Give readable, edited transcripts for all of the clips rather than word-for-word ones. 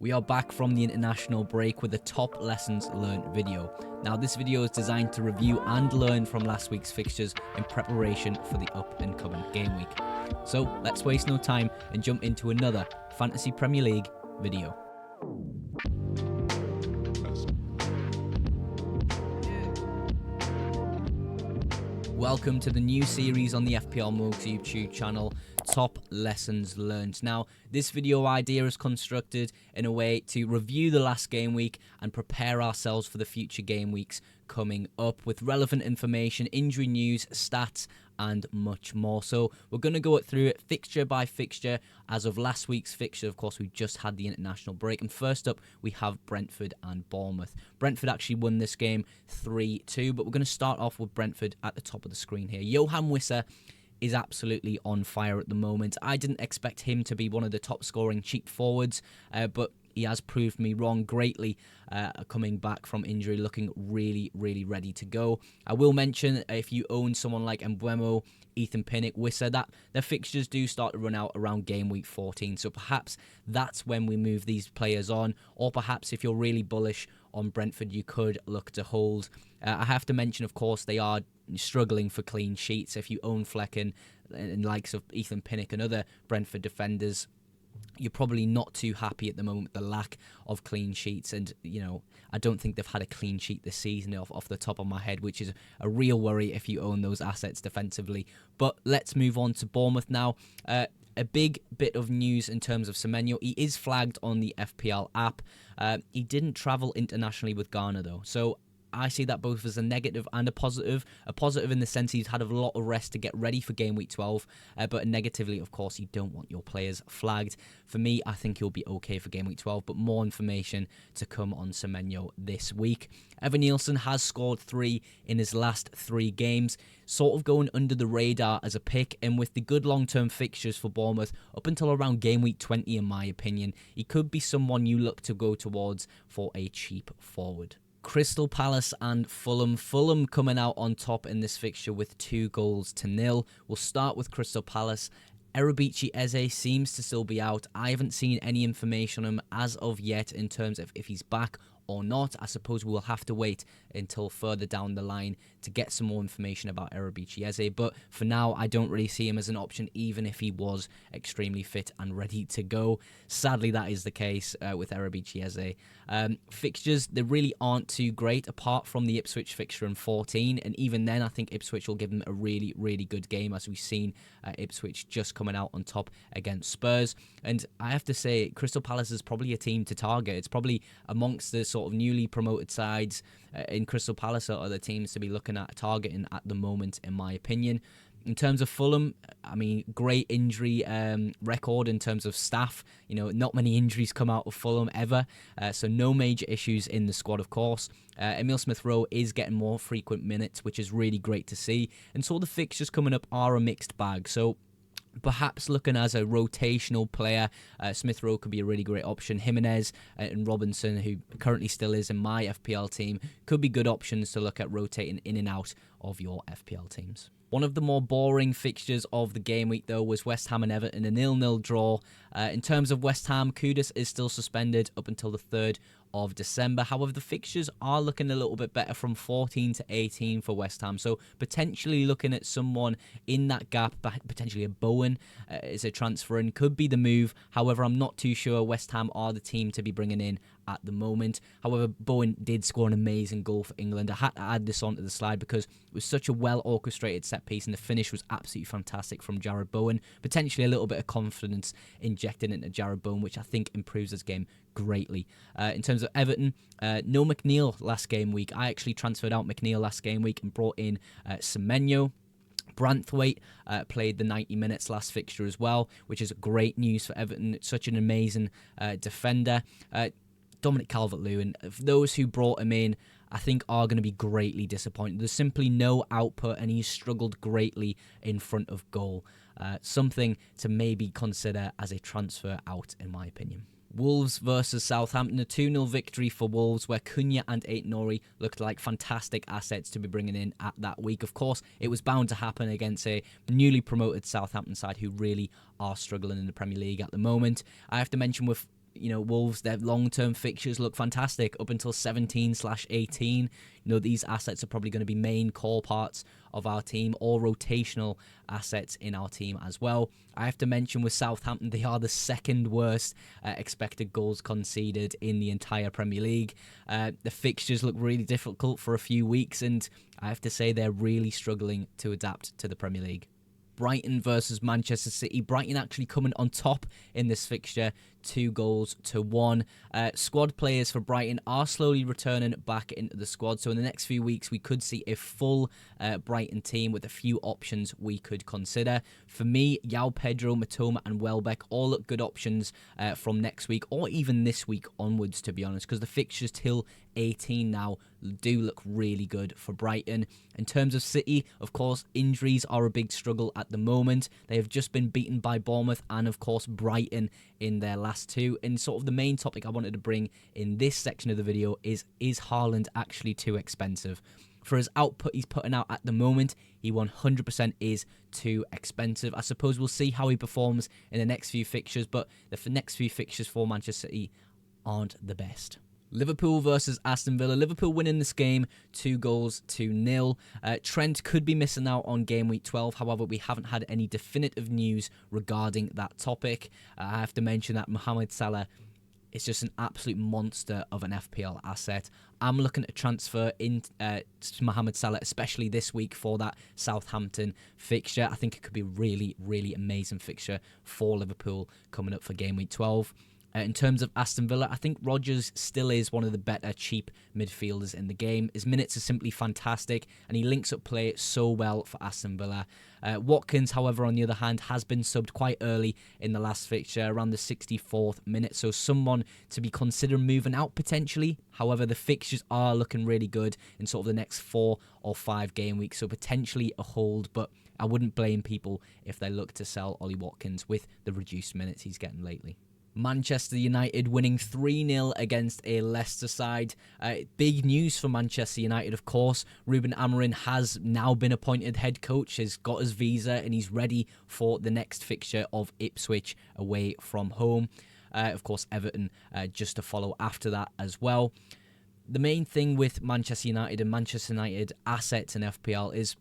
We are back from the international break with a top lessons learned video. Now this video is designed to review and learn from last week's fixtures in preparation for the up and coming game week. So let's waste no time and jump into another Fantasy Premier League video. Welcome to the new series on the FPL Mugs YouTube channel, Top Lessons Learned. Now, this video idea is constructed in a way to review the last game week and prepare ourselves for the future game weeks coming up with relevant information, injury news, stats, and much more. So we're going to go through it fixture by fixture. As of last week's fixture, of course, we just had the international break. And first up, we have Brentford and Bournemouth. Brentford actually won this game 3-2, but we're going to start off with Brentford at the top of the screen here. Johan Wissa is absolutely on fire at the moment. I didn't expect him to be one of the top scoring cheap forwards, but he has proved me wrong greatly, coming back from injury, looking really ready to go. I will mention, if you own someone like Mbeumo, Ethan Pinnock, Wissa, that their fixtures do start to run out around game week 14. So perhaps that's when we move these players on, or perhaps if you're really bullish on Brentford, you could look to hold. I have to mention, of course, they are struggling for clean sheets. If you own Flecken and likes of Ethan Pinnock and other Brentford defenders, you're probably not too happy at the moment with the lack of clean sheets. And, you know, I don't think they've had a clean sheet this season off the top of my head, which is a real worry if you own those assets defensively. But let's move on to Bournemouth now. A big bit of news in terms of Semenyo. He is flagged on the FPL app. He didn't travel internationally with Ghana, though. So I see that both as a negative and a positive. A positive in the sense he's had a lot of rest to get ready for game week 12, but negatively, of course, you don't want your players flagged. For me, I think he'll be okay for game week 12, but more information to come on Semenyo this week. Evan Nielsen has scored 3 in his last 3 games, sort of going under the radar as a pick, and with the good long-term fixtures for Bournemouth up until around game week 20, in my opinion, he could be someone you look to go towards for a cheap forward. Crystal Palace and Fulham. Fulham coming out on top in this fixture with 2-0. We'll start with Crystal Palace. Erebici Eze seems to still be out. I haven't seen any information on him as of yet in terms of if he's back or not. I suppose we'll have to wait until further down the line to get some more information about Erebici Eze. But for now, I don't really see him as an option, even if he was extremely fit and ready to go. Sadly, that is the case with Erebici Eze. Fixtures, they really aren't too great, apart from the Ipswich fixture in 14. And even then, I think Ipswich will give them a really good game, as we've seen Ipswich just coming out on top against Spurs. And I have to say, Crystal Palace is probably a team to target. It's probably amongst the sort of newly promoted sides in Crystal Palace are the teams to be looking at targeting at the moment, in my opinion. In terms of Fulham, I mean, great injury record in terms of staff. You know, not many injuries come out of Fulham ever, so no major issues in the squad, of course. Emile Smith-Rowe is getting more frequent minutes, which is really great to see. And so the fixtures coming up are a mixed bag. So perhaps looking as a rotational player, Smith-Rowe could be a really great option. Jimenez and Robinson, who currently still is in my FPL team, could be good options to look at rotating in and out of your FPL teams. One of the more boring fixtures of the game week, though, was West Ham and Everton, a 0-0 draw. In terms of West Ham, Kudus is still suspended up until the 3rd of December. However, the fixtures are looking a little bit better from 14 to 18 for West Ham. So potentially looking at someone in that gap, potentially a Bowen is a transfer and could be the move. However, I'm not too sure West Ham are the team to be bringing in at the moment. However, Bowen did score an amazing goal for England. I had to add this onto the slide because it was such a well-orchestrated set piece and the finish was absolutely fantastic from Jarrod Bowen. Potentially a little bit of confidence injected into Jarrod Bowen, which I think improves his game greatly. In terms of Everton, no McNeil last game week. I actually transferred out McNeil last game week and brought in Semenyo. Branthwaite played the 90 minutes last fixture as well, which is great news for Everton. It's such an amazing defender. Dominic Calvert-Lewin, those who brought him in, I think are going to be greatly disappointed. There's simply no output and he's struggled greatly in front of goal. Something to maybe consider as a transfer out, in my opinion. Wolves versus Southampton, a 2-0 victory for Wolves, where Cunha and Aït-Nouri looked like fantastic assets to be bringing in at that week. Of course, it was bound to happen against a newly promoted Southampton side who really are struggling in the Premier League at the moment. I have to mention with Wolves, their long-term fixtures look fantastic up until 17/18. These assets are probably going to be main core parts of our team, or rotational assets in our team as well. I have to mention with Southampton, they are the second worst expected goals conceded in the entire Premier League. The fixtures look really difficult for a few weeks, and I have to say they're really struggling to adapt to the Premier League. Brighton versus Manchester City. Brighton actually coming on top in this fixture, 2-1. Squad players for Brighton are slowly returning back into the squad. So in the next few weeks, we could see a full Brighton team with a few options we could consider. For me, João Pedro, Matoma and Welbeck all look good options from next week, or even this week onwards, to be honest, because the fixtures till 18 now do look really good for Brighton. In terms of City, of course, injuries are a big struggle at the moment. They have just been beaten by Bournemouth and, of course, Brighton in their last two. And sort of the main topic I wanted to bring in this section of the video is Haaland actually too expensive? For his output he's putting out at the moment, he 100% is too expensive. I suppose we'll see how he performs in the next few fixtures, but the next few fixtures for Manchester City aren't the best. Liverpool versus Aston Villa. Liverpool winning this game 2-0. Trent could be missing out on game week 12. However, we haven't had any definitive news regarding that topic. I have to mention that Mohamed Salah is just an absolute monster of an FPL asset. I'm looking to transfer in Mohamed Salah, especially this week for that Southampton fixture. I think it could be a really, really amazing fixture for Liverpool coming up for game week 12. In terms of Aston Villa, I think Rodgers still is one of the better cheap midfielders in the game. His minutes are simply fantastic, and he links up play so well for Aston Villa. Watkins, however, on the other hand, has been subbed quite early in the last fixture, around the 64th minute, so someone to be considering moving out potentially. However, the fixtures are looking really good in sort of the next 4 or 5 game weeks, so potentially a hold, but I wouldn't blame people if they look to sell Ollie Watkins with the reduced minutes he's getting lately. Manchester United winning 3-0 against a Leicester side. Big news for Manchester United, of course. Ruben Amorim has now been appointed head coach, has got his visa, and he's ready for the next fixture of Ipswich away from home. Of course, Everton just to follow after that as well. The main thing with Manchester United and Manchester United assets in FPL is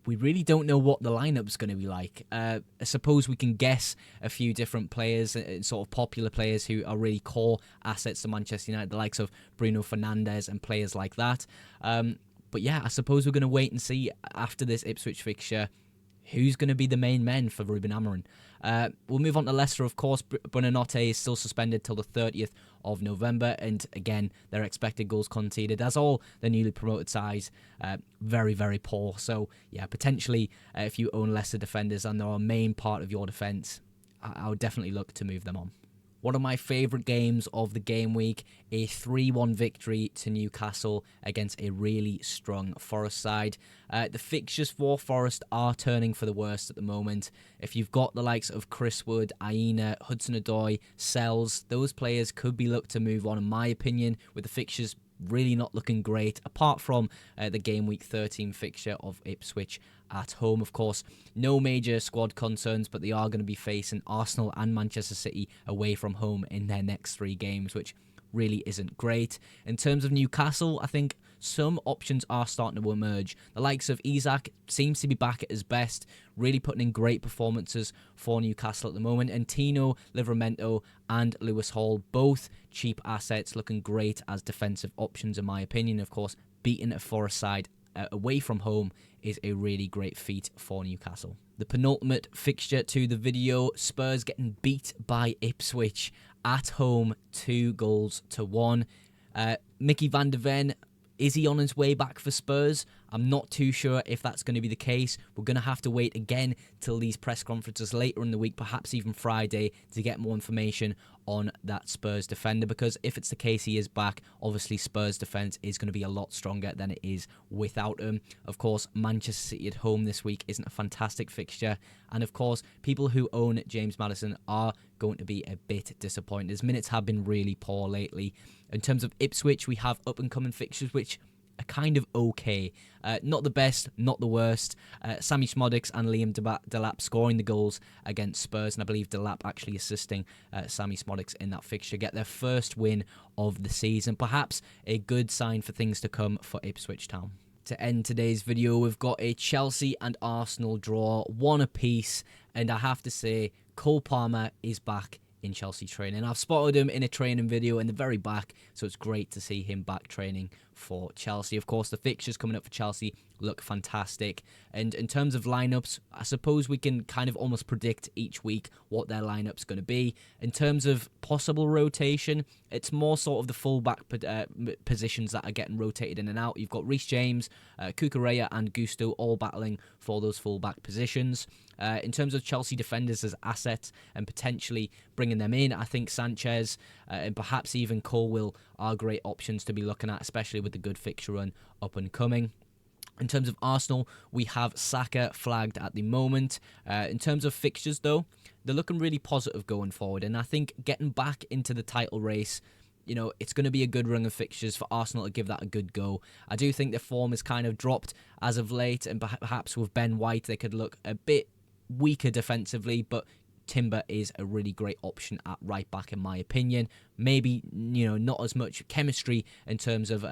we really don't know what the lineup's going to be like. I suppose we can guess a few different players, sort of popular players who are really core assets to Manchester United, the likes of Bruno Fernandes and players like that. But yeah, I suppose we're going to wait and see after this Ipswich fixture who's going to be the main men for Ruben Amorim. We'll move on to Leicester, of course. Buonanotte is still suspended till the 30th of November, and again, their expected goals conceded, as all the newly promoted sides, very, very poor. So, yeah, potentially, if you own Leicester defenders and they're a main part of your defence, I would definitely look to move them on. One of my favourite games of the game week, a 3-1 victory to Newcastle against a really strong Forest side. The fixtures for Forest are turning for the worst at the moment. If you've got the likes of Chris Wood, Aina, Hudson-Odoi, Sells, those players could be looked to move on, in my opinion, with the fixtures really not looking great, apart from the game week 13 fixture of Ipswich at home. Of course, no major squad concerns, but they are going to be facing Arsenal and Manchester City away from home in their next 3 games, which really isn't great. In terms of Newcastle, I think some options are starting to emerge. The likes of Isak seems to be back at his best, really putting in great performances for Newcastle at the moment. And Tino, Livramento and Lewis Hall, both cheap assets, looking great as defensive options in my opinion. Of course, beating a Forest side away from home is a really great feat for Newcastle. The penultimate fixture to the video, Spurs getting beat by Ipswich at home 2-1. Mickey van der Ven, is he on his way back for Spurs? I'm not too sure if that's going to be the case. We're going to have to wait again till these press conferences later in the week, perhaps even Friday, to get more information on that Spurs defender, because if it's the case he is back, obviously Spurs defence is going to be a lot stronger than it is without him. Of course, Manchester City at home this week isn't a fantastic fixture, and of course, people who own James Maddison are going to be a bit disappointed. His minutes have been really poor lately. In terms of Ipswich, we have up-and-coming fixtures which are kind of okay. Not the best, not the worst. Sammy Szmodics and Liam Delap scoring the goals against Spurs, and I believe Delap actually assisting Sammy Szmodics in that fixture, get their first win of the season. Perhaps a good sign for things to come for Ipswich Town. To end today's video, we've got a Chelsea and Arsenal draw, 1 apiece, and I have to say, Cole Palmer is back in Chelsea training. I've spotted him in a training video in the very back, so it's great to see him back training for Chelsea. Of course, the fixtures coming up for Chelsea look fantastic, and in terms of lineups, I suppose we can kind of almost predict each week what their lineup's going to be. In terms of possible rotation, it's more sort of the fullback positions that are getting rotated in and out. You've got Reece James, Cucurella and Gusto all battling for those fullback positions. In terms of Chelsea defenders as assets and potentially bringing them in, I think Sanchez and perhaps even Colwill are great options to be looking at, especially with the good fixture run up and coming. In terms of Arsenal, we have Saka flagged at the moment. In terms of fixtures, though, they're looking really positive going forward. And I think getting back into the title race, you know, it's going to be a good run of fixtures for Arsenal to give that a good go. I do think the form has kind of dropped as of late, and perhaps with Ben White, they could look a bit weaker defensively, but Timber is a really great option at right back, in my opinion. Maybe, you know, not as much chemistry in terms of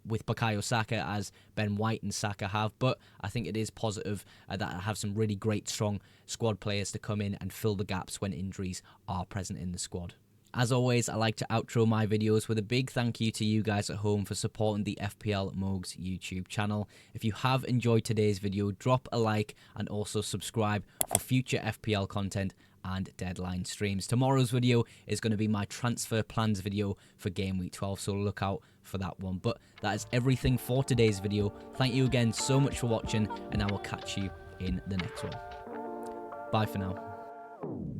with Bukayo Saka as Ben White and Saka have, but I think it is positive that I have some really great, strong squad players to come in and fill the gaps when injuries are present in the squad. As always, I like to outro my videos with a big thank you to you guys at home for supporting the FPL Mugs YouTube channel. If you have enjoyed today's video, drop a like and also subscribe for future FPL content and deadline streams. Tomorrow's video is going to be my transfer plans video for Gameweek 12, so look out for that one. But that is everything for today's video. Thank you again so much for watching, and I will catch you in the next one. Bye for now.